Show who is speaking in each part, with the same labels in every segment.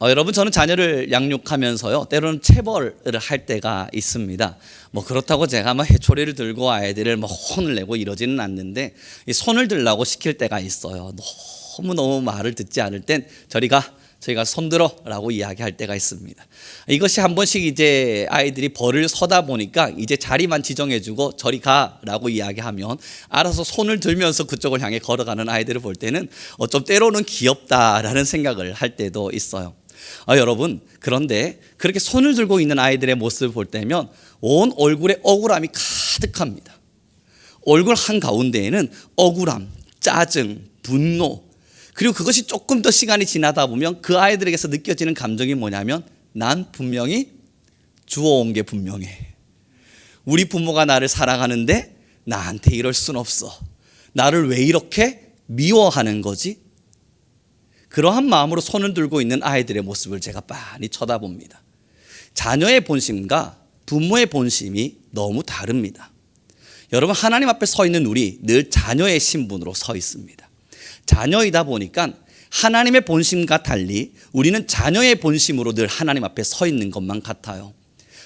Speaker 1: 여러분, 저는 자녀를 양육하면서요, 때로는 체벌을 할 때가 있습니다. 그렇다고 제가 해초리를 들고 아이들을 혼을 내고 이러지는 않는데, 이 손을 들라고 시킬 때가 있어요. 너무너무 말을 듣지 않을 땐 저희가 손들어 라고 이야기할 때가 있습니다. 이것이 한 번씩 이제 아이들이 벌을 서다 보니까 이제 자리만 지정해주고 저리 가 라고 이야기하면 알아서 손을 들면서 그쪽을 향해 걸어가는 아이들을 볼 때는 좀 때로는 귀엽다라는 생각을 할 때도 있어요. 여러분, 그런데 그렇게 손을 들고 있는 아이들의 모습을 볼 때면 온 얼굴에 억울함이 가득합니다. 얼굴 한가운데에는 억울함, 짜증, 분노, 그리고 그것이 조금 더 시간이 지나다 보면 그 아이들에게서 느껴지는 감정이 뭐냐면, 난 분명히 주워온 게 분명해. 우리 부모가 나를 사랑하는데 나한테 이럴 순 없어. 나를 왜 이렇게 미워하는 거지? 그러한 마음으로 손을 들고 있는 아이들의 모습을 제가 많이 쳐다봅니다. 자녀의 본심과 부모의 본심이 너무 다릅니다. 여러분, 하나님 앞에 서 있는 우리 늘 자녀의 신분으로 서 있습니다. 자녀이다 보니까 하나님의 본심과 달리 우리는 자녀의 본심으로 늘 하나님 앞에 서 있는 것만 같아요.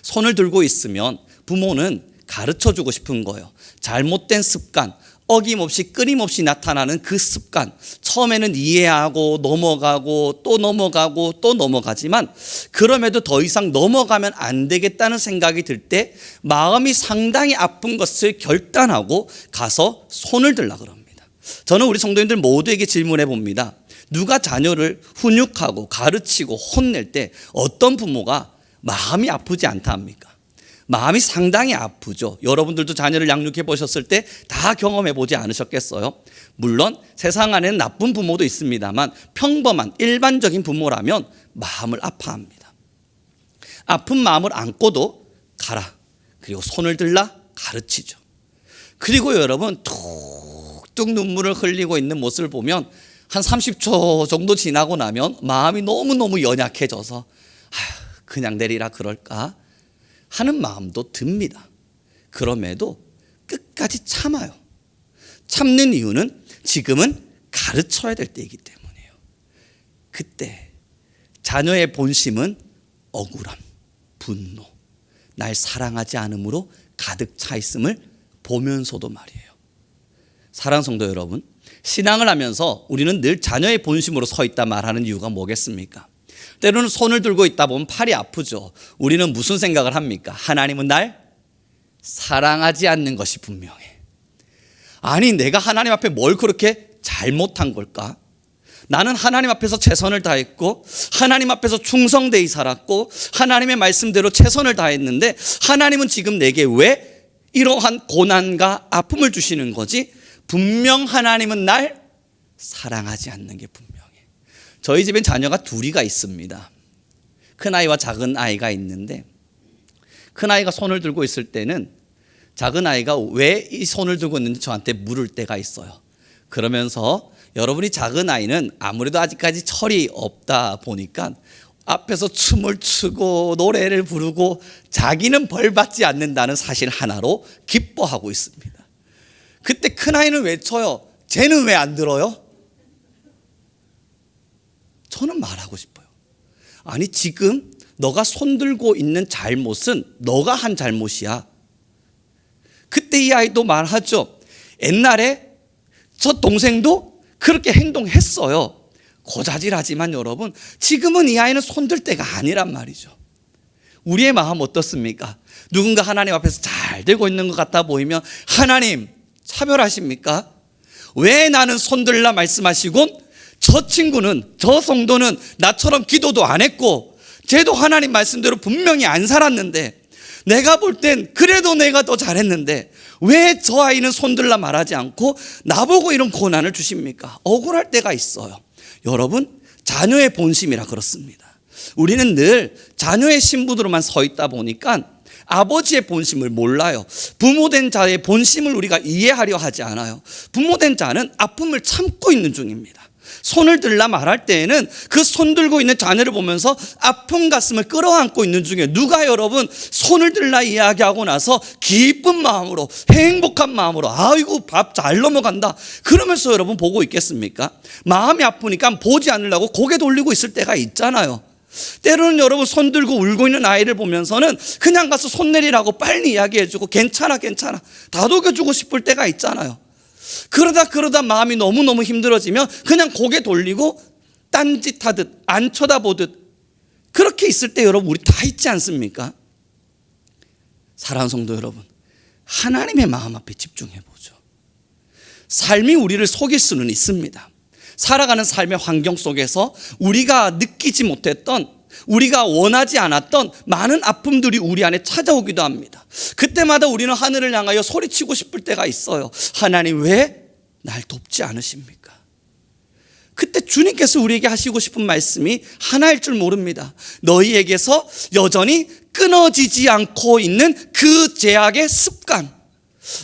Speaker 1: 손을 들고 있으면 부모는 가르쳐주고 싶은 거예요. 잘못된 습관, 어김없이 끊임없이 나타나는 그 습관, 처음에는 이해하고 넘어가고 또 넘어가고 또 넘어가지만 그럼에도 더 이상 넘어가면 안 되겠다는 생각이 들 때 마음이 상당히 아픈 것을 결단하고 가서 손을 들라 그럽니다. 저는 우리 성도님들 모두에게 질문해 봅니다. 누가 자녀를 훈육하고 가르치고 혼낼 때 어떤 부모가 마음이 아프지 않다 합니까? 마음이 상당히 아프죠. 여러분들도 자녀를 양육해 보셨을 때 다 경험해 보지 않으셨겠어요? 물론 세상 안에는 나쁜 부모도 있습니다만 평범한 일반적인 부모라면 마음을 아파합니다. 아픈 마음을 안고도 가라, 그리고 손을 들라 가르치죠. 그리고 여러분, 뚝뚝 눈물을 흘리고 있는 모습을 보면 한 30초 정도 지나고 나면 마음이 너무너무 연약해져서 그냥 내리라 그럴까 하는 마음도 듭니다. 그럼에도 끝까지 참아요. 참는 이유는 지금은 가르쳐야 될 때이기 때문이에요. 그때 자녀의 본심은 억울함, 분노, 날 사랑하지 않음으로 가득 차 있음을 보면서도 말이에요. 사랑하는 성도 여러분, 신앙을 하면서 우리는 늘 자녀의 본심으로 서 있다 말하는 이유가 뭐겠습니까? 때로는 손을 들고 있다 보면 팔이 아프죠. 우리는 무슨 생각을 합니까? 하나님은 날 사랑하지 않는 것이 분명해. 아니, 내가 하나님 앞에 뭘 그렇게 잘못한 걸까? 나는 하나님 앞에서 최선을 다했고 하나님 앞에서 충성되이 살았고 하나님의 말씀대로 최선을 다했는데 하나님은 지금 내게 왜 이러한 고난과 아픔을 주시는 거지? 분명 하나님은 날 사랑하지 않는 게 분명해. 저희 집엔 자녀가 둘이가 있습니다. 큰아이와 작은아이가 있는데 큰아이가 손을 들고 있을 때는 작은아이가 왜 이 손을 들고 있는지 저한테 물을 때가 있어요. 그러면서 여러분이 작은아이는 아무래도 아직까지 철이 없다 보니까 앞에서 춤을 추고 노래를 부르고 자기는 벌 받지 않는다는 사실 하나로 기뻐하고 있습니다. 그때 큰아이는 외쳐요. 쟤는 왜 안 들어요? 저는 말하고 싶어요. 아니, 지금 너가 손들고 있는 잘못은 너가 한 잘못이야. 그때 이 아이도 말하죠. 옛날에 저 동생도 그렇게 행동했어요. 고자질하지만 여러분, 지금은 이 아이는 손들 때가 아니란 말이죠. 우리의 마음 어떻습니까? 누군가 하나님 앞에서 잘 들고 있는 것 같아 보이면 하나님 차별하십니까? 왜 나는 손들라 말씀하시곤 저 친구는, 저 성도는 나처럼 기도도 안 했고 쟤도 하나님 말씀대로 분명히 안 살았는데 내가 볼 땐 그래도 내가 더 잘했는데 왜 저 아이는 손들라 말하지 않고 나보고 이런 고난을 주십니까? 억울할 때가 있어요. 여러분, 자녀의 본심이라 그렇습니다. 우리는 늘 자녀의 신분으로만 서 있다 보니까 아버지의 본심을 몰라요. 부모된 자의 본심을 우리가 이해하려 하지 않아요. 부모된 자는 아픔을 참고 있는 중입니다. 손을 들라 말할 때에는 그 손 들고 있는 자녀를 보면서 아픈 가슴을 끌어안고 있는 중에 누가 여러분 손을 들라 이야기하고 나서 기쁜 마음으로 행복한 마음으로 아이고 밥 잘 넘어간다 그러면서 여러분 보고 있겠습니까? 마음이 아프니까 보지 않으려고 고개 돌리고 있을 때가 있잖아요. 때로는 여러분 손 들고 울고 있는 아이를 보면서는 그냥 가서 손 내리라고 빨리 이야기해주고 괜찮아 다독여주고 싶을 때가 있잖아요. 그러다 마음이 너무너무 힘들어지면 그냥 고개 돌리고 딴짓하듯 안 쳐다보듯 그렇게 있을 때 여러분 우리 다 있지 않습니까? 사랑하는 성도 여러분, 하나님의 마음 앞에 집중해 보죠. 삶이 우리를 속일 수는 있습니다. 살아가는 삶의 환경 속에서 우리가 느끼지 못했던, 우리가 원하지 않았던 많은 아픔들이 우리 안에 찾아오기도 합니다. 그때마다 우리는 하늘을 향하여 소리치고 싶을 때가 있어요. 하나님 왜 날 돕지 않으십니까? 그때 주님께서 우리에게 하시고 싶은 말씀이 하나일 줄 모릅니다. 너희에게서 여전히 끊어지지 않고 있는 그 죄악의 습관,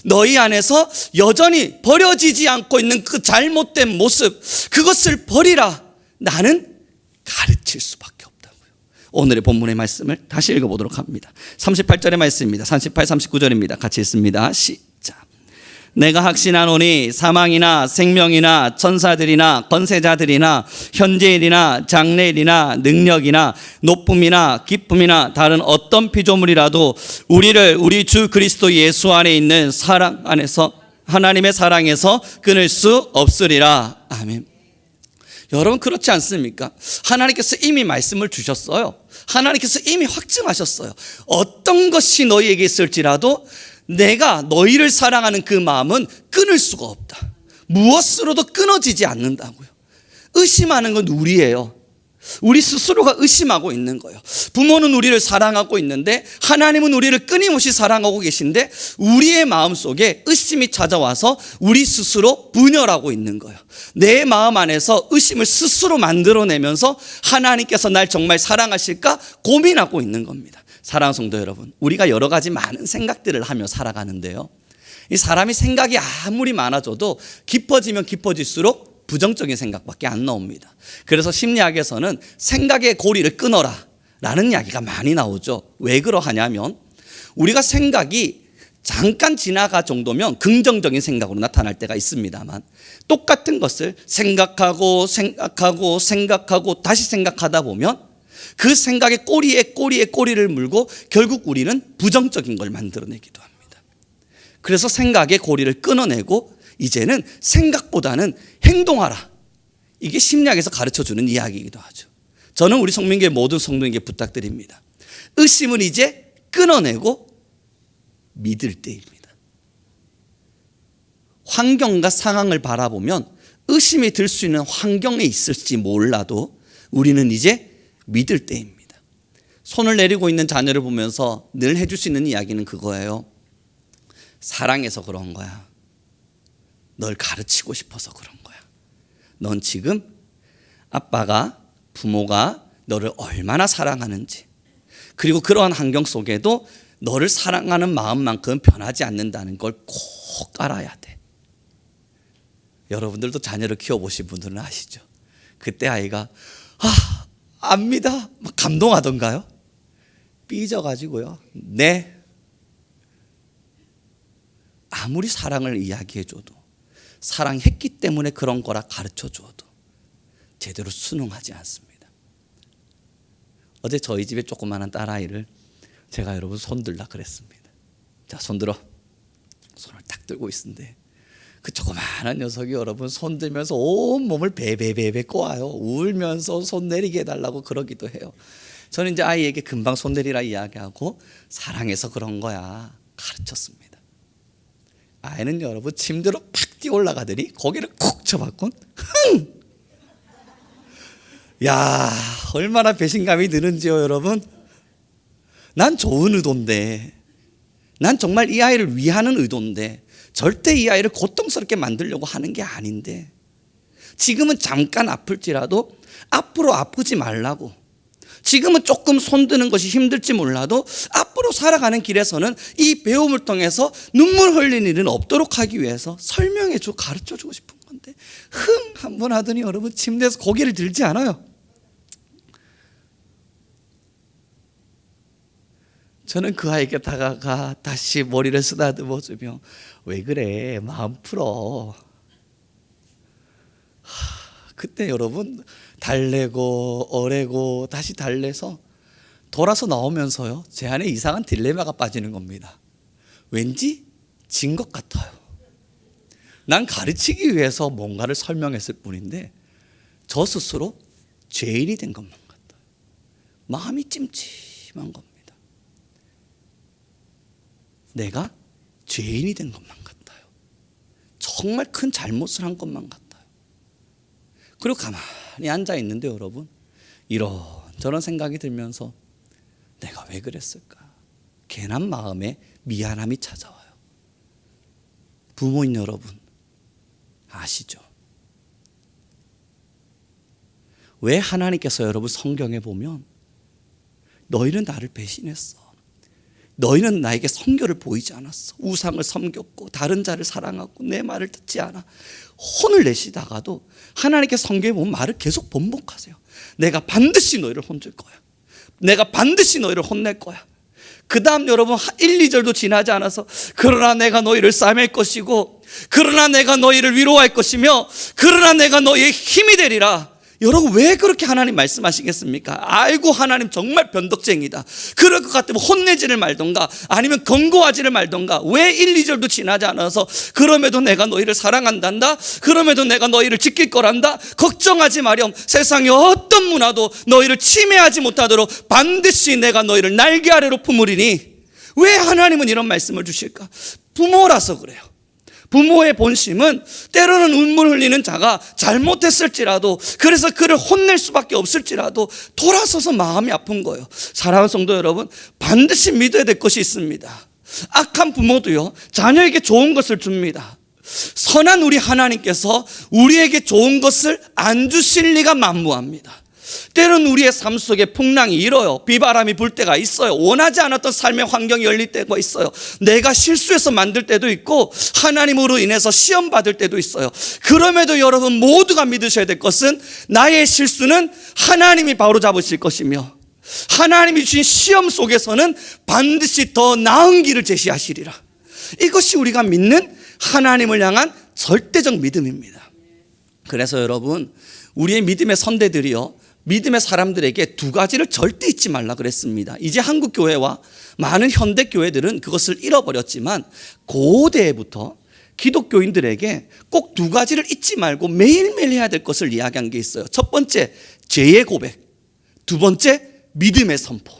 Speaker 1: 너희 안에서 여전히 버려지지 않고 있는 그 잘못된 모습, 그것을 버리라. 나는 가르칠 수밖에 없다고요. 오늘의 본문의 말씀을 다시 읽어보도록 합니다. 38절의 말씀입니다. 38, 39절입니다. 같이 읽습니다. 시작. 내가 확신하노니 사망이나 생명이나 천사들이나 권세자들이나 현재일이나 장래일이나 능력이나 높음이나 기쁨이나 다른 어떤 피조물이라도 우리를 우리 주 그리스도 예수 안에 있는 사랑 안에서, 하나님의 사랑에서 끊을 수 없으리라. 아멘. 여러분 그렇지 않습니까? 하나님께서 이미 말씀을 주셨어요. 하나님께서 이미 확증하셨어요. 어떤 것이 너희에게 있을지라도 내가 너희를 사랑하는 그 마음은 끊을 수가 없다. 무엇으로도 끊어지지 않는다고요. 의심하는 건 우리예요. 우리 스스로가 의심하고 있는 거예요. 부모는 우리를 사랑하고 있는데 하나님은 우리를 끊임없이 사랑하고 계신데 우리의 마음속에 의심이 찾아와서 우리 스스로 분열하고 있는 거예요. 내 마음 안에서 의심을 스스로 만들어내면서 하나님께서 날 정말 사랑하실까 고민하고 있는 겁니다. 사랑하는 성도 여러분, 우리가 여러 가지 많은 생각들을 하며 살아가는데요, 이 사람이 생각이 아무리 많아져도 깊어지면 깊어질수록 부정적인 생각밖에 안 나옵니다. 그래서 심리학에서는 생각의 고리를 끊어라 라는 이야기가 많이 나오죠. 왜 그러하냐면 우리가 생각이 잠깐 지나가 정도면 긍정적인 생각으로 나타날 때가 있습니다만 똑같은 것을 생각하고 다시 생각하다 보면 그 생각의 꼬리에 꼬리를 물고 결국 우리는 부정적인 걸 만들어내기도 합니다. 그래서 생각의 고리를 끊어내고 이제는 생각보다는 행동하라. 이게 심리학에서 가르쳐주는 이야기이기도 하죠. 저는 우리 성민교회 모든 성도에게 부탁드립니다. 의심은 이제 끊어내고 믿을 때입니다. 환경과 상황을 바라보면 의심이 들 수 있는 환경에 있을지 몰라도 우리는 이제 믿을 때입니다. 손을 내리고 있는 자녀를 보면서 늘 해줄 수 있는 이야기는 그거예요. 사랑해서 그런 거야. 널 가르치고 싶어서 그런 거야. 넌 지금 아빠가, 부모가 너를 얼마나 사랑하는지, 그리고 그러한 환경 속에도 너를 사랑하는 마음만큼 변하지 않는다는 걸 꼭 알아야 돼. 여러분들도 자녀를 키워보신 분들은 아시죠? 그때 아이가 압니다. 막 감동하던가요? 삐져가지고요. 네. 아무리 사랑을 이야기해줘도, 사랑했기 때문에 그런 거라 가르쳐줘도 제대로 순응하지 않습니다. 어제 저희 집에 조그마한 딸아이를 제가 여러분 손들라 그랬습니다. 자, 손들어. 손을 딱 들고 있는데 그 조그마한 녀석이 여러분 손 들면서 온 몸을 베베베베 꼬아요. 울면서 손 내리게 해달라고 그러기도 해요. 저는 이제 아이에게 금방 손 내리라 이야기하고 사랑해서 그런 거야 가르쳤습니다. 아이는 여러분 침대로 팍 뛰어 올라가더니 고개를 콕 쳐박곤 야, 얼마나 배신감이 드는지요 여러분. 난 좋은 의도인데, 난 정말 이 아이를 위하는 의도인데 절대 이 아이를 고통스럽게 만들려고 하는 게 아닌데, 지금은 잠깐 아플지라도 앞으로 아프지 말라고, 지금은 조금 손드는 것이 힘들지 몰라도 앞으로 살아가는 길에서는 이 배움을 통해서 눈물 흘리는 일은 없도록 하기 위해서 설명해주고 가르쳐주고 싶은 건데 한번 하더니 여러분 침대에서 고개를 들지 않아요. 저는 그 아이에게 다가가 다시 머리를 쓰다듬어주며 왜 그래, 마음 풀어. 그때 여러분 달래고 어래고 다시 달래서 돌아서 나오면서요, 제 안에 이상한 딜레마가 빠지는 겁니다. 왠지 진 것 같아요. 난 가르치기 위해서 뭔가를 설명했을 뿐인데 저 스스로 죄인이 된 것만 같아요. 마음이 찜찜한 겁니다. 내가 죄인이 된 것만 같아요. 정말 큰 잘못을 한 것만 같아요. 그리고 가만히 앉아 있는데 여러분, 이런저런 생각이 들면서 내가 왜 그랬을까? 괜한 마음에 미안함이 찾아와요. 부모인 여러분 아시죠? 왜 하나님께서 여러분 성경에 보면 너희는 나를 배신했어, 너희는 나에게 성결을 보이지 않았어, 우상을 섬겼고 다른 자를 사랑하고 내 말을 듣지 않아, 혼을 내시다가도 하나님께서 성경에 보면 말을 계속 번복하세요. 내가 반드시 너희를 혼줄 거야, 내가 반드시 너희를 혼낼 거야. 그 다음 여러분 1, 2절도 지나지 않아서 그러나 내가 너희를 싸맬 것이고 그러나 내가 너희를 위로할 것이며 그러나 내가 너희의 힘이 되리라. 여러분 왜 그렇게 하나님 말씀하시겠습니까? 아이고 하나님 정말 변덕쟁이다, 그럴 것 같으면 혼내지를 말던가 아니면 권고하지를 말던가 왜 1, 2절도 지나지 않아서 그럼에도 내가 너희를 사랑한단다, 그럼에도 내가 너희를 지킬 거란다, 걱정하지 마렴, 세상의 어떤 문화도 너희를 침해하지 못하도록 반드시 내가 너희를 날개 아래로 품으리니. 왜 하나님은 이런 말씀을 주실까? 부모라서 그래요. 부모의 본심은 때로는 눈물 흘리는 자가 잘못했을지라도, 그래서 그를 혼낼 수밖에 없을지라도 돌아서서 마음이 아픈 거예요. 사랑하는 성도 여러분, 반드시 믿어야 될 것이 있습니다. 악한 부모도요, 자녀에게 좋은 것을 줍니다. 선한 우리 하나님께서 우리에게 좋은 것을 안 주실 리가 만무합니다. 때로는 우리의 삶 속에 풍랑이 일어요. 비바람이 불 때가 있어요. 원하지 않았던 삶의 환경이 열릴 때가 있어요. 내가 실수해서 만들 때도 있고 하나님으로 인해서 시험 받을 때도 있어요. 그럼에도 여러분 모두가 믿으셔야 될 것은 나의 실수는 하나님이 바로잡으실 것이며 하나님이 주신 시험 속에서는 반드시 더 나은 길을 제시하시리라. 이것이 우리가 믿는 하나님을 향한 절대적 믿음입니다. 그래서 여러분, 우리의 믿음의 선대들이요, 믿음의 사람들에게 두 가지를 절대 잊지 말라 그랬습니다. 이제 한국 교회와 많은 현대 교회들은 그것을 잃어버렸지만 고대부터 기독교인들에게 꼭 두 가지를 잊지 말고 매일매일 해야 될 것을 이야기한 게 있어요. 첫 번째, 죄의 고백. 두 번째, 믿음의 선포.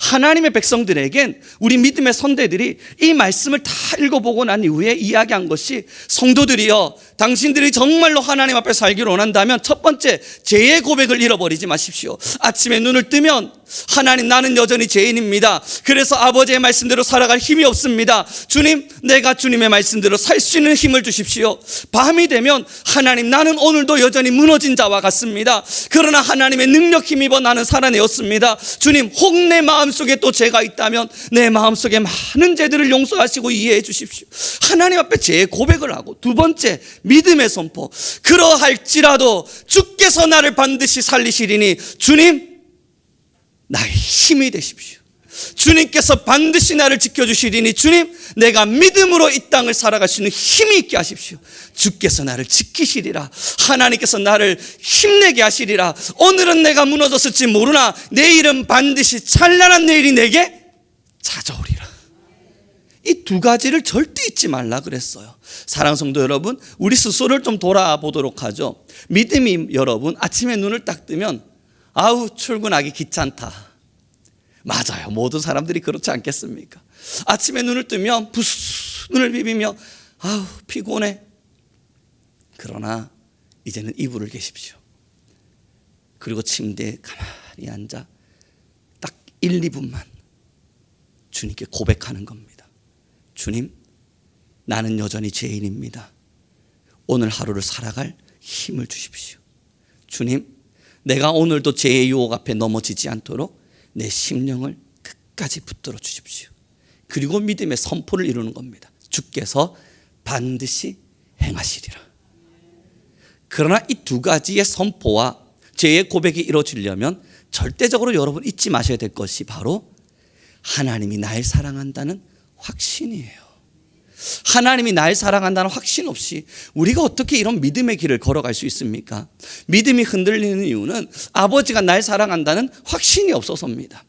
Speaker 1: 하나님의 백성들에겐 우리 믿음의 선대들이 이 말씀을 다 읽어보고 난 이후에 이야기한 것이, 성도들이여, 당신들이 정말로 하나님 앞에 살기를 원한다면 첫 번째, 죄의 고백을 잃어버리지 마십시오. 아침에 눈을 뜨면 하나님, 나는 여전히 죄인입니다. 그래서 아버지의 말씀대로 살아갈 힘이 없습니다. 주님, 내가 주님의 말씀대로 살 수 있는 힘을 주십시오. 밤이 되면 하나님, 나는 오늘도 여전히 무너진 자와 같습니다. 그러나 하나님의 능력 힘입어 나는 살아내었습니다. 주님, 혹 내 마음속에 또 죄가 있다면 내 마음속에 많은 죄들을 용서하시고 이해해 주십시오. 하나님 앞에 죄의 고백을 하고, 두 번째, 믿음의 선포. 그러할지라도 주께서 나를 반드시 살리시리니 주님, 나의 힘이 되십시오. 주님께서 반드시 나를 지켜주시리니 주님, 내가 믿음으로 이 땅을 살아갈 수 있는 힘이 있게 하십시오. 주께서 나를 지키시리라. 하나님께서 나를 힘내게 하시리라. 오늘은 내가 무너졌을지 모르나 내일은 반드시 찬란한 내일이 내게 찾아오리라. 이 두 가지를 절대 잊지 말라 그랬어요. 사랑하는 성도 여러분, 우리 스스로를 좀 돌아보도록 하죠. 믿음이 여러분, 아침에 눈을 딱 뜨면 아우 출근하기 귀찮다. 맞아요. 모든 사람들이 그렇지 않겠습니까? 아침에 눈을 뜨면 눈을 비비며 아우 피곤해. 그러나 이제는 이불을 개십시오. 그리고 침대에 가만히 앉아 딱 1, 2분만 주님께 고백하는 겁니다. 주님, 나는 여전히 죄인입니다. 오늘 하루를 살아갈 힘을 주십시오. 주님, 내가 오늘도 죄의 유혹 앞에 넘어지지 않도록 내 심령을 끝까지 붙들어 주십시오. 그리고 믿음의 선포를 이루는 겁니다. 주께서 반드시 행하시리라. 그러나 이 두 가지의 선포와 죄의 고백이 이루어지려면 절대적으로 여러분 잊지 마셔야 될 것이 바로 하나님이 날 사랑한다는 확신이에요. 하나님이 날 사랑한다는 확신 없이 우리가 어떻게 이런 믿음의 길을 걸어갈 수 있습니까? 믿음이 흔들리는 이유는 아버지가 날 사랑한다는 확신이 없어서입니다.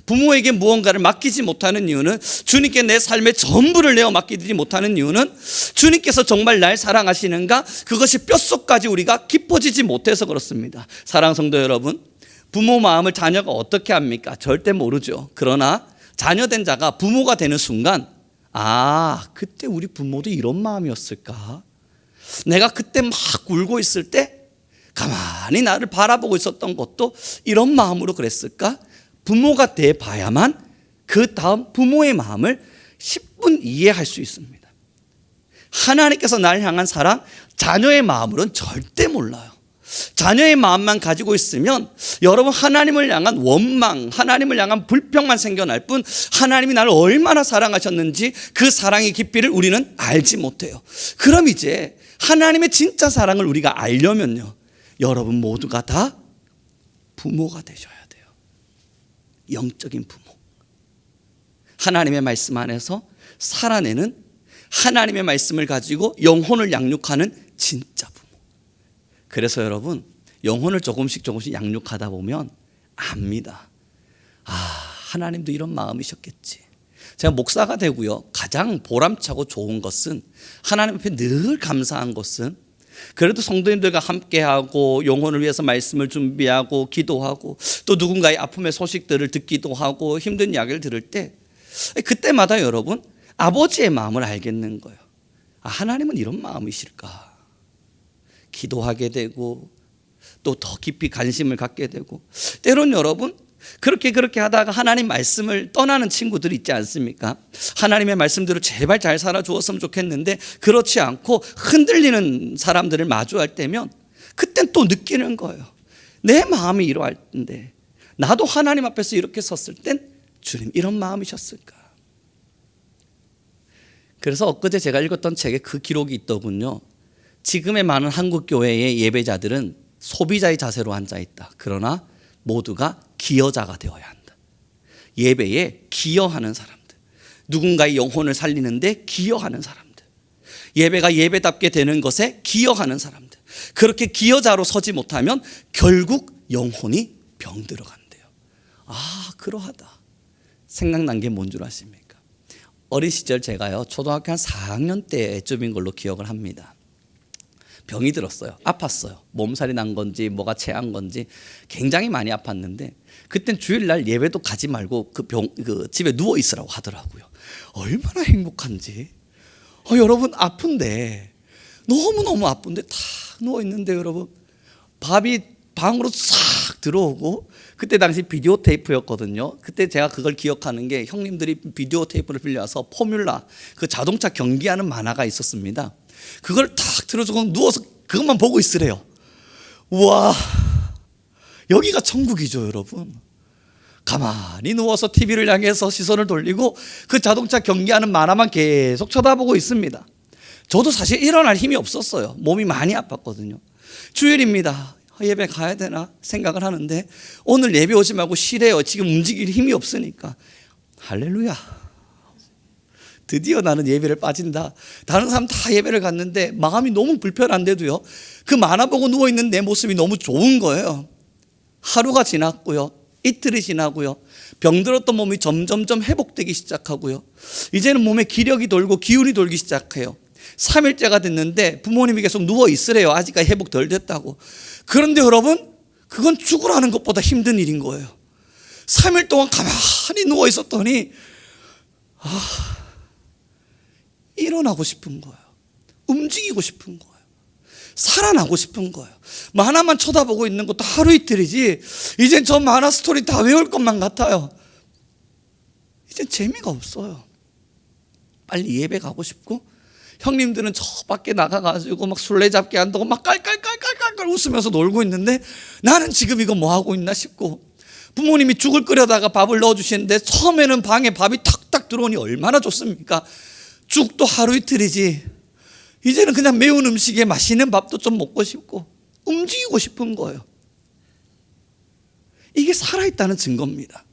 Speaker 1: 부모에게 무언가를 맡기지 못하는 이유는, 주님께 내 삶의 전부를 내어 맡기지 못하는 이유는 주님께서 정말 날 사랑하시는가, 그것이 뼛속까지 우리가 깊어지지 못해서 그렇습니다. 사랑하는 성도 여러분, 부모 마음을 자녀가 어떻게 합니까? 절대 모르죠. 그러나 자녀된 자가 부모가 되는 순간, 그때 우리 부모도 이런 마음이었을까? 내가 그때 막 울고 있을 때 가만히 나를 바라보고 있었던 것도 이런 마음으로 그랬을까? 부모가 돼 봐야만 그 다음 부모의 마음을 10분 이해할 수 있습니다. 하나님께서 날 향한 사랑, 자녀의 마음으로는 절대 몰라요. 자녀의 마음만 가지고 있으면 여러분, 하나님을 향한 원망, 하나님을 향한 불평만 생겨날 뿐, 하나님이 나를 얼마나 사랑하셨는지 그 사랑의 깊이를 우리는 알지 못해요. 그럼 이제 하나님의 진짜 사랑을 우리가 알려면요, 여러분 모두가 다 부모가 되셔야 돼요. 영적인 부모. 하나님의 말씀 안에서 살아내는, 하나님의 말씀을 가지고 영혼을 양육하는 진짜 부모. 그래서 여러분, 영혼을 조금씩 양육하다 보면 압니다. 하나님도 이런 마음이셨겠지. 제가 목사가 되고요, 가장 보람차고 좋은 것은, 하나님 앞에 늘 감사한 것은, 그래도 성도님들과 함께하고 영혼을 위해서 말씀을 준비하고 기도하고 또 누군가의 아픔의 소식들을 듣기도 하고 힘든 이야기를 들을 때, 그때마다 여러분 아버지의 마음을 알겠는 거예요. 하나님은 이런 마음이실까? 기도하게 되고 또 더 깊이 관심을 갖게 되고, 때론 여러분 그렇게 하다가 하나님 말씀을 떠나는 친구들이 있지 않습니까? 하나님의 말씀대로 제발 잘 살아주었으면 좋겠는데 그렇지 않고 흔들리는 사람들을 마주할 때면, 그땐 또 느끼는 거예요. 내 마음이 이러할 텐데, 나도 하나님 앞에서 이렇게 섰을 땐 주님 이런 마음이셨을까? 그래서 엊그제 제가 읽었던 책에 그 기록이 있더군요. 지금의 많은 한국 교회의 예배자들은 소비자의 자세로 앉아있다. 그러나 모두가 기여자가 되어야 한다. 예배에 기여하는 사람들, 누군가의 영혼을 살리는데 기여하는 사람들, 예배가 예배답게 되는 것에 기여하는 사람들, 그렇게 기여자로 서지 못하면 결국 영혼이 병들어 간대요. 그러하다. 생각난 게 뭔 줄 아십니까? 어린 시절 제가요, 초등학교 한 4학년 때쯤인 걸로 기억을 합니다. 병이 들었어요. 아팠어요. 몸살이 난 건지 뭐가 체한 건지 굉장히 많이 아팠는데, 그땐 주일날 예배도 가지 말고 그 집에 누워 있으라고 하더라고요. 얼마나 행복한지. 여러분, 아픈데, 너무너무 아픈데 다 누워 있는데 여러분, 밥이 방으로 싹 들어오고, 그때 당시 비디오 테이프였거든요. 그때 제가 그걸 기억하는 게, 형님들이 비디오 테이프를 빌려와서 포뮬라, 그 자동차 경기하는 만화가 있었습니다. 그걸 탁 틀어주고 누워서 그것만 보고 있으래요. 우와, 여기가 천국이죠 여러분. 가만히 누워서 TV를 향해서 시선을 돌리고 그 자동차 경기하는 만화만 계속 쳐다보고 있습니다. 저도 사실 일어날 힘이 없었어요. 몸이 많이 아팠거든요. 주일입니다. 예배 가야 되나 생각을 하는데, 오늘 예배 오지 말고 쉬래요. 지금 움직일 힘이 없으니까. 할렐루야. 드디어 나는 예배를 빠진다. 다른 사람 다 예배를 갔는데 마음이 너무 불편한데도요, 그 만화 보고 누워있는 내 모습이 너무 좋은 거예요. 하루가 지났고요, 이틀이 지나고요, 병들었던 몸이 점점점 회복되기 시작하고요, 이제는 몸에 기력이 돌고 기운이 돌기 시작해요. 3일째가 됐는데 부모님이 계속 누워 있으래요. 아직까지 회복 덜 됐다고. 그런데 여러분, 그건 죽으라는 것보다 힘든 일인 거예요. 3일 동안 가만히 누워 있었더니 일어나고 싶은 거예요. 움직이고 싶은 거예요. 살아나고 싶은 거예요. 만화만 쳐다보고 있는 것도 하루 이틀이지, 이젠 저 만화 스토리 다 외울 것만 같아요. 이젠 재미가 없어요. 빨리 예배 가고 싶고, 형님들은 저 밖에 나가가지고 막 술래잡기 한다고 막 깔깔깔깔깔 웃으면서 놀고 있는데, 나는 지금 이거 뭐 하고 있나 싶고, 부모님이 죽을 끓여다가 밥을 넣어주시는데 처음에는 방에 밥이 탁탁 들어오니 얼마나 좋습니까? 죽도 하루 이틀이지, 이제는 그냥 매운 음식에 맛있는 밥도 좀 먹고 싶고 움직이고 싶은 거예요. 이게 살아있다는 증거입니다.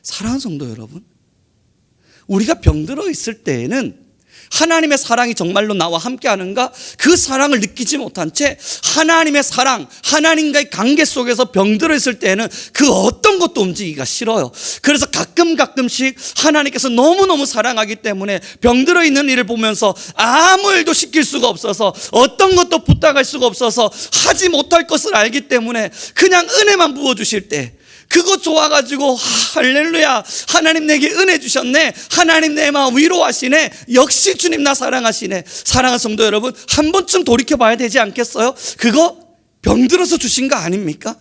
Speaker 1: 사랑하는 성도 여러분, 우리가 병들어 있을 때에는 하나님의 사랑이 정말로 나와 함께하는가? 그 사랑을 느끼지 못한 채 하나님의 사랑, 하나님과의 관계 속에서 병들어 있을 때는 그 어떤 것도 움직이기가 싫어요. 그래서 가끔씩 하나님께서 너무너무 사랑하기 때문에 병들어 있는 일을 보면서 아무 일도 시킬 수가 없어서, 어떤 것도 부탁할 수가 없어서, 하지 못할 것을 알기 때문에 그냥 은혜만 부어주실 때, 그거 좋아가지고 할렐루야, 하나님 내게 은혜 주셨네, 하나님 내 마음 위로하시네, 역시 주님 나 사랑하시네. 사랑하는 성도 여러분, 한 번쯤 돌이켜봐야 되지 않겠어요? 그거 병들어서 주신 거 아닙니까?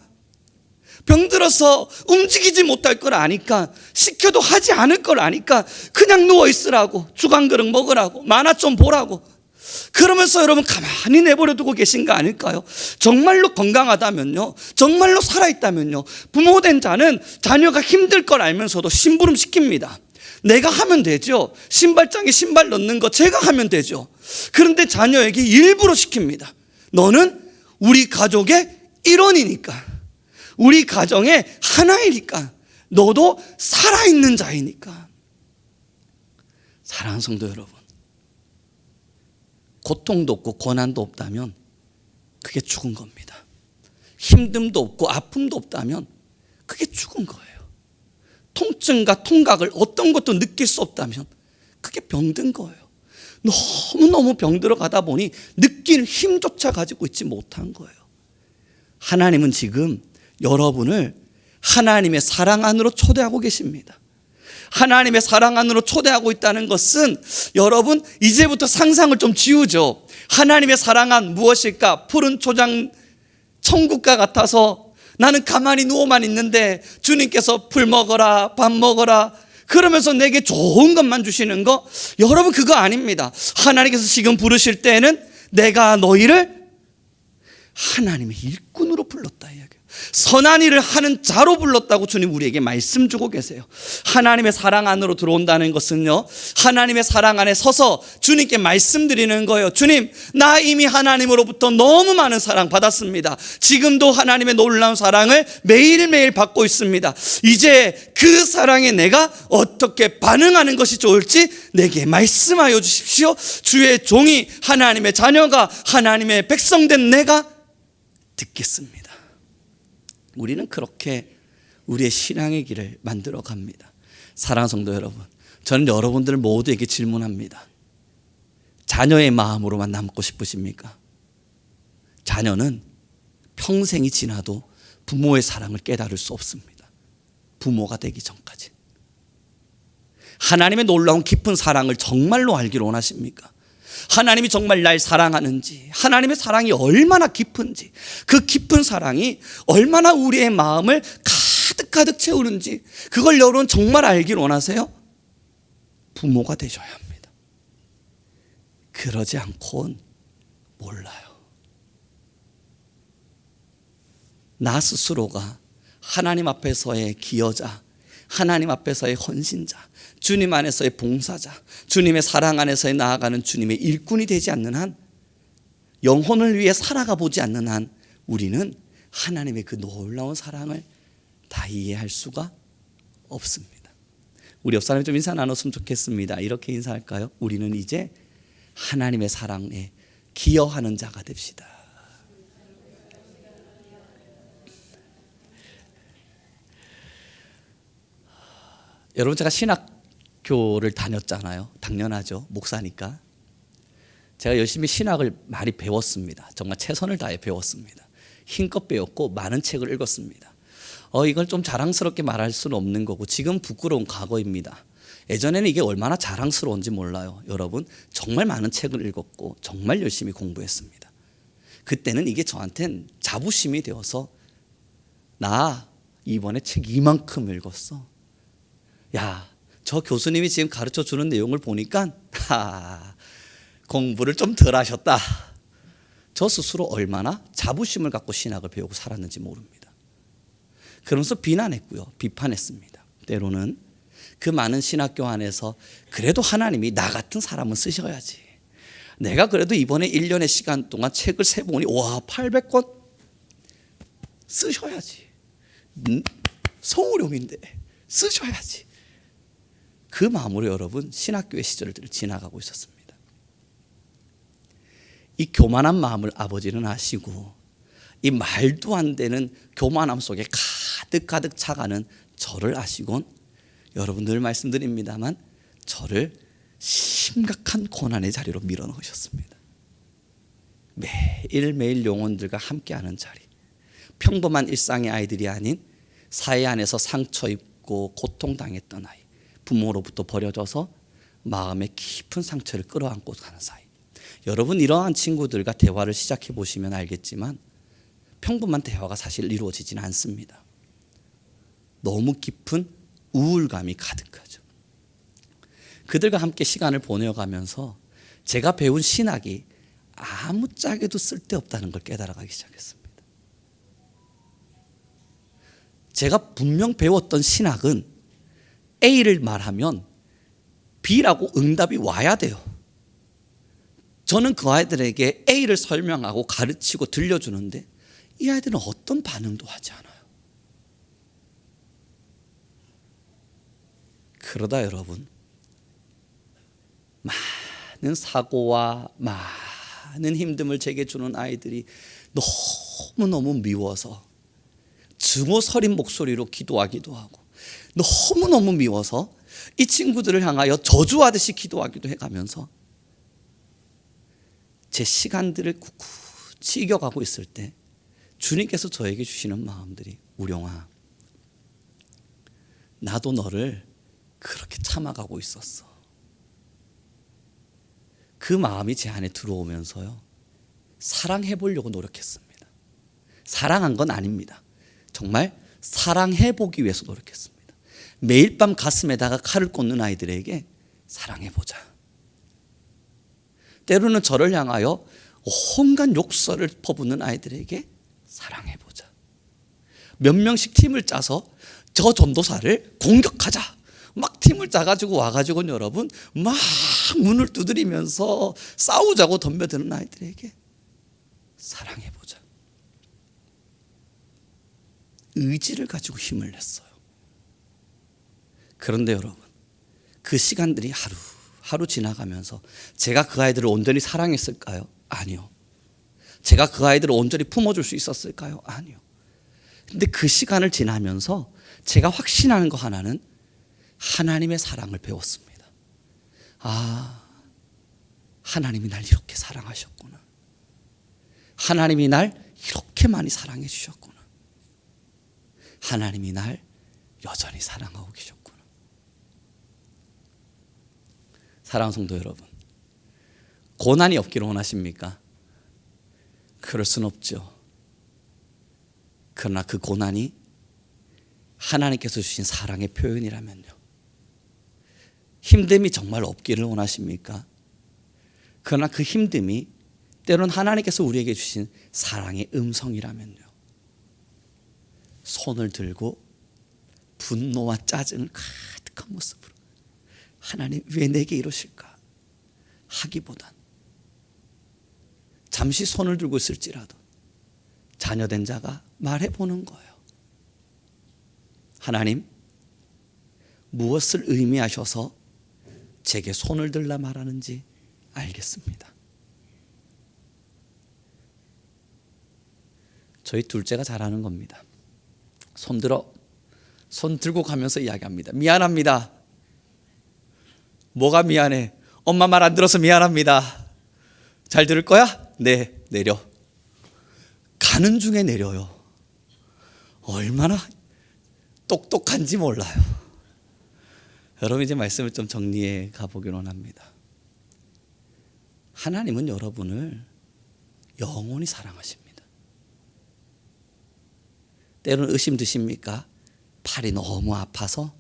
Speaker 1: 병들어서 움직이지 못할 걸 아니까, 시켜도 하지 않을 걸 아니까 그냥 누워있으라고, 죽 한 그릇 먹으라고, 만화 좀 보라고, 그러면서 여러분 가만히 내버려 두고 계신 거 아닐까요? 정말로 건강하다면요, 정말로 살아있다면요, 부모된 자는 자녀가 힘들 걸 알면서도 심부름 시킵니다. 내가 하면 되죠. 신발장에 신발 넣는 거 제가 하면 되죠. 그런데 자녀에게 일부러 시킵니다. 너는 우리 가족의 일원이니까, 우리 가정의 하나이니까, 너도 살아있는 자이니까. 사랑하는 성도 여러분, 고통도 없고 고난도 없다면 그게 죽은 겁니다. 힘듦도 없고 아픔도 없다면 그게 죽은 거예요. 통증과 통각을 어떤 것도 느낄 수 없다면 그게 병든 거예요. 너무너무 병들어 가다 보니 느낄 힘조차 가지고 있지 못한 거예요. 하나님은 지금 여러분을 하나님의 사랑 안으로 초대하고 계십니다. 하나님의 사랑 안으로 초대하고 있다는 것은, 여러분 이제부터 상상을 좀 지우죠. 하나님의 사랑 안 무엇일까? 푸른 초장 천국과 같아서 나는 가만히 누워만 있는데 주님께서 풀 먹어라, 밥 먹어라 그러면서 내게 좋은 것만 주시는 거, 여러분 그거 아닙니다. 하나님께서 지금 부르실 때는 내가 너희를 하나님의 일꾼으로 불렀다 이야기예요. 선한 일을 하는 자로 불렀다고 주님 우리에게 말씀 주고 계세요. 하나님의 사랑 안으로 들어온다는 것은요, 하나님의 사랑 안에 서서 주님께 말씀드리는 거예요. 주님, 나 이미 하나님으로부터 너무 많은 사랑 받았습니다. 지금도 하나님의 놀라운 사랑을 매일매일 받고 있습니다. 이제 그 사랑에 내가 어떻게 반응하는 것이 좋을지 내게 말씀하여 주십시오. 주의 종이, 하나님의 자녀가, 하나님의 백성된 내가 듣겠습니다. 우리는 그렇게 우리의 신앙의 길을 만들어 갑니다. 사랑하는 성도 여러분, 저는 여러분들 모두에게 질문합니다. 자녀의 마음으로만 남고 싶으십니까? 자녀는 평생이 지나도 부모의 사랑을 깨달을 수 없습니다. 부모가 되기 전까지. 하나님의 놀라운 깊은 사랑을 정말로 알기를 원하십니까? 하나님이 정말 날 사랑하는지, 하나님의 사랑이 얼마나 깊은지, 그 깊은 사랑이 얼마나 우리의 마음을 가득 채우는지, 그걸 여러분 정말 알기를 원하세요? 부모가 되셔야 합니다. 그러지 않고는 몰라요. 나 스스로가 하나님 앞에서의 기여자, 하나님 앞에서의 헌신자, 주님 안에서의 봉사자, 주님의 사랑 안에서의 나아가는 주님의 일꾼이 되지 않는 한, 영혼을 위해 살아가 보지 않는 한 우리는 하나님의 그 놀라운 사랑을 다 이해할 수가 없습니다. 우리 옆 사람이 좀 인사 나눴으면 좋겠습니다. 이렇게 인사할까요? 우리는 이제 하나님의 사랑에 기여하는 자가 됩시다. 여러분, 제가 신학교를 다녔잖아요. 당연하죠. 목사니까. 제가 열심히 신학을 많이 배웠습니다. 정말 최선을 다해 배웠습니다. 힘껏 배웠고 많은 책을 읽었습니다. 이걸 좀 자랑스럽게 말할 수는 없는 거고, 지금 부끄러운 과거입니다. 예전에는 이게 얼마나 자랑스러운지 몰라요. 여러분, 정말 많은 책을 읽었고 정말 열심히 공부했습니다. 그때는 이게 저한텐 자부심이 되어서, 나 이번에 책 이만큼 읽었어. 야, 저 교수님이 지금 가르쳐 주는 내용을 보니까 공부를 좀 덜 하셨다. 저 스스로 얼마나 자부심을 갖고 신학을 배우고 살았는지 모릅니다. 그러면서 비난했고요, 비판했습니다. 때로는 그 많은 신학교 안에서 그래도 하나님이 나 같은 사람은 쓰셔야지, 내가 그래도 이번에 1년의 시간 동안 책을 세보니 와 800권 쓰셔야지, 성우룡인데 쓰셔야지, 그 마음으로 여러분 신학교의 시절을 지나가고 있었습니다. 이 교만한 마음을 아버지는 아시고 이 말도 안 되는 교만함 속에 가득 차가는 저를 아시곤 여러분 늘 말씀드립니다만 저를 심각한 고난의 자리로 밀어넣으셨습니다. 매일매일 영혼들과 함께하는 자리, 평범한 일상의 아이들이 아닌 사회 안에서 상처 입고 고통당했던 아이, 부모로부터 버려져서 마음의 깊은 상처를 끌어안고 가는 사이. 여러분 이러한 친구들과 대화를 시작해 보시면 알겠지만 평범한 대화가 사실 이루어지지는 않습니다. 너무 깊은 우울감이 가득하죠. 그들과 함께 시간을 보내어가면서 제가 배운 신학이 아무짝에도 쓸데없다는 걸 깨달아가기 시작했습니다. 제가 분명 배웠던 신학은 A를 말하면 B라고 응답이 와야 돼요. 저는 그 아이들에게 A를 설명하고 가르치고 들려주는데 이 아이들은 어떤 반응도 하지 않아요. 그러다 여러분 많은 사고와 많은 힘듦을 제게 주는 아이들이 너무너무 미워서 증오 서린 목소리로 기도하기도 하고 너무너무 미워서 이 친구들을 향하여 저주하듯이 기도하기도 해가면서 제 시간들을 꿋꿋이 이겨가고 있을 때 주님께서 저에게 주시는 마음들이 우령아, 나도 너를 그렇게 참아가고 있었어. 그 마음이 제 안에 들어오면서요 사랑해 보려고 노력했습니다. 사랑한 건 아닙니다. 정말 사랑해 보기 위해서 노력했습니다. 매일 밤 가슴에다가 칼을 꽂는 아이들에게 사랑해 보자. 때로는 저를 향하여 온갖 욕설을 퍼붓는 아이들에게 사랑해 보자. 몇 명씩 팀을 짜서 저 전도사를 공격하자. 막 팀을 짜가지고 와가지고 여러분 막 문을 두드리면서 싸우자고 덤벼드는 아이들에게 사랑해 보자. 의지를 가지고 힘을 냈어요. 그런데 여러분 그 시간들이 하루 지나가면서 제가 그 아이들을 온전히 사랑했을까요? 아니요. 제가 그 아이들을 온전히 품어줄 수 있었을까요? 아니요. 근데 그 시간을 지나면서 제가 확신하는 거 하나는 하나님의 사랑을 배웠습니다. 아, 하나님이 날 이렇게 사랑하셨구나. 하나님이 날 이렇게 많이 사랑해 주셨구나. 하나님이 날 여전히 사랑하고 계셨구나. 사랑하는 성도 여러분, 고난이 없기를 원하십니까? 그럴 순 없죠. 그러나 그 고난이 하나님께서 주신 사랑의 표현이라면요, 힘듦이 정말 없기를 원하십니까? 그러나 그 힘듦이 때론 하나님께서 우리에게 주신 사랑의 음성이라면요, 손을 들고 분노와 짜증을 가득한 모습으로 하나님 왜 내게 이러실까 하기보단 잠시 손을 들고 있을지라도 자녀된 자가 말해보는 거예요. 하나님, 무엇을 의미하셔서 제게 손을 들라 말하는지 알겠습니다. 저희 둘째가 잘하는 겁니다. 손 들고 가면서 이야기합니다. 미안합니다. 뭐가 미안해? 엄마 말 안 들어서 미안합니다. 잘 들을 거야? 네, 내려. 가는 중에 내려요. 얼마나 똑똑한지 몰라요. 여러분 이제 말씀을 좀 정리해 가보기로 합니다. 하나님은 여러분을 영원히 사랑하십니다. 때로는 의심 드십니까? 팔이 너무 아파서?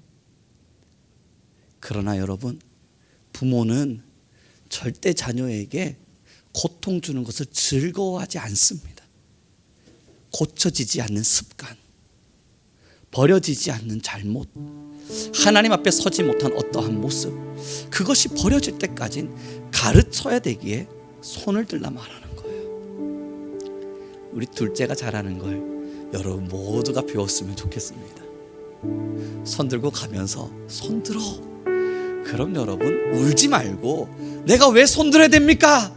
Speaker 1: 그러나 여러분, 부모는 절대 자녀에게 고통 주는 것을 즐거워하지 않습니다. 고쳐지지 않는 습관, 버려지지 않는 잘못, 하나님 앞에 서지 못한 어떠한 모습, 그것이 버려질 때까지는 가르쳐야 되기에 손을 들라 말하는 거예요. 우리 둘째가 잘하는 걸 여러분 모두가 배웠으면 좋겠습니다. 손 들고 가면서 손 들어, 그럼 여러분, 울지 말고 내가 왜 손들어야 됩니까?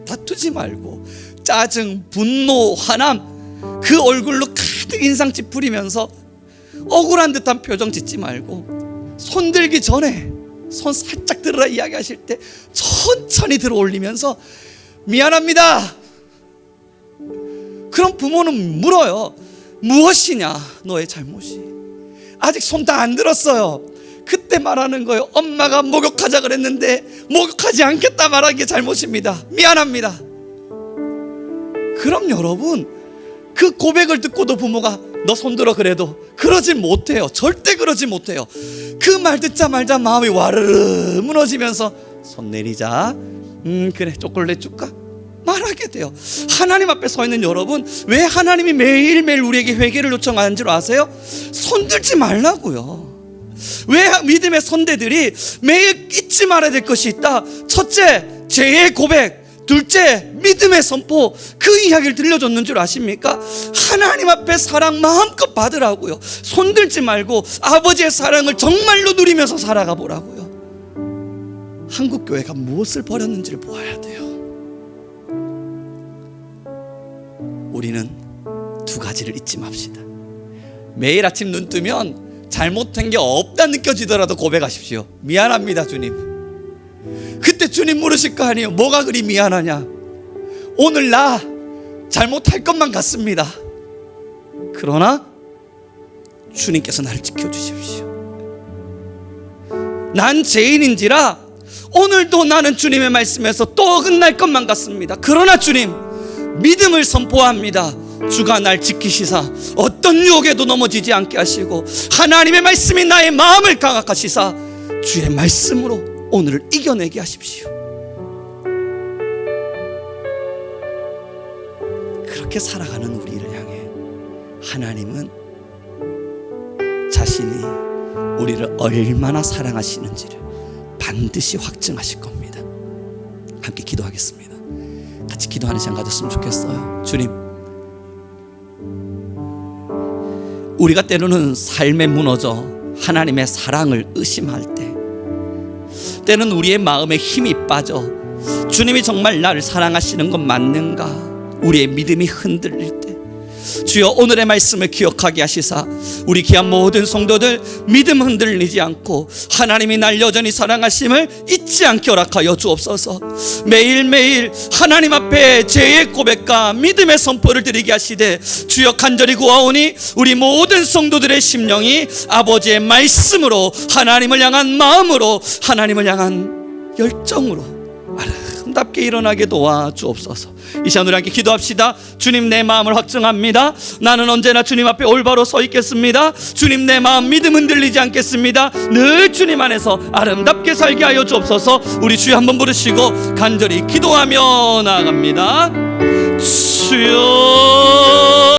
Speaker 1: 다투지 말고 짜증, 분노, 화남 그 얼굴로 가득 인상 찌푸리면서 억울한 듯한 표정 짓지 말고 손들기 전에 손 살짝 들어라 이야기하실 때 천천히 들어 올리면서 미안합니다. 그럼 부모는 물어요. 무엇이냐 너의 잘못이? 아직 손 다 안 들었어요. 그때 말하는 거예요. 엄마가 목욕하자 그랬는데 목욕하지 않겠다 말하는 게 잘못입니다. 미안합니다. 그럼 여러분, 그 고백을 듣고도 부모가 너 손들어 그래도 그러지 못해요. 절대 그러지 못해요. 그 말 듣자마자 마음이 와르르 무너지면서 손 내리자. 그래 초콜릿 줄까? 말하게 돼요. 하나님 앞에 서 있는 여러분, 왜 하나님이 매일매일 우리에게 회개를 요청하는 줄 아세요? 손들지 말라고요. 왜 믿음의 선대들이 매일 잊지 말아야 될 것이 있다. 첫째, 죄의 고백. 둘째, 믿음의 선포. 그 이야기를 들려줬는 줄 아십니까? 하나님 앞에 사랑 마음껏 받으라고요. 손들지 말고 아버지의 사랑을 정말로 누리면서 살아가 보라고요. 한국교회가 무엇을 버렸는지를 보아야 돼요. 우리는 두 가지를 잊지 맙시다. 매일 아침 눈 뜨면 잘못한 게 없다 느껴지더라도 고백하십시오. 미안합니다 주님. 그때 주님 물으실 거 아니에요. 뭐가 그리 미안하냐? 오늘 나 잘못할 것만 같습니다. 그러나 주님께서 나를 지켜주십시오. 난 죄인인지라 오늘도 나는 주님의 말씀에서 또 어긋날 것만 같습니다. 그러나 주님, 믿음을 선포합니다. 주가 날 지키시사 어떤 유혹에도 넘어지지 않게 하시고 하나님의 말씀이 나의 마음을 강하시사 주의 말씀으로 오늘을 이겨내게 하십시오. 그렇게 살아가는 우리를 향해 하나님은 자신이 우리를 얼마나 사랑하시는지를 반드시 확증하실 겁니다. 함께 기도하겠습니다. 같이 기도하는 시간 가졌으면 좋겠어요. 주님, 우리가 때로는 삶에 무너져 하나님의 사랑을 의심할 때, 때는 우리의 마음에 힘이 빠져 주님이 정말 나를 사랑하시는 건 맞는가 우리의 믿음이 흔들릴 때, 주여 오늘의 말씀을 기억하게 하시사 우리 귀한 모든 성도들 믿음 흔들리지 않고 하나님이 날 여전히 사랑하심을 잊지 않게 허락하여 주옵소서. 매일매일 하나님 앞에 죄의 고백과 믿음의 선포를 드리게 하시되 주여 간절히 구하오니 우리 모든 성도들의 심령이 아버지의 말씀으로 하나님을 향한 마음으로 하나님을 향한 열정으로 아름답게 일어나게 도와주옵소서. 이 시간 우리 함께 기도합시다. 주님, 내 마음을 확증합니다. 나는 언제나 주님 앞에 올바로 서 있겠습니다. 주님, 내 마음 믿음 흔들리지 않겠습니다. 늘 주님 안에서 아름답게 살게 하여 주옵소서. 우리 주여 한번 부르시고 간절히 기도하며 나아갑니다. 주여.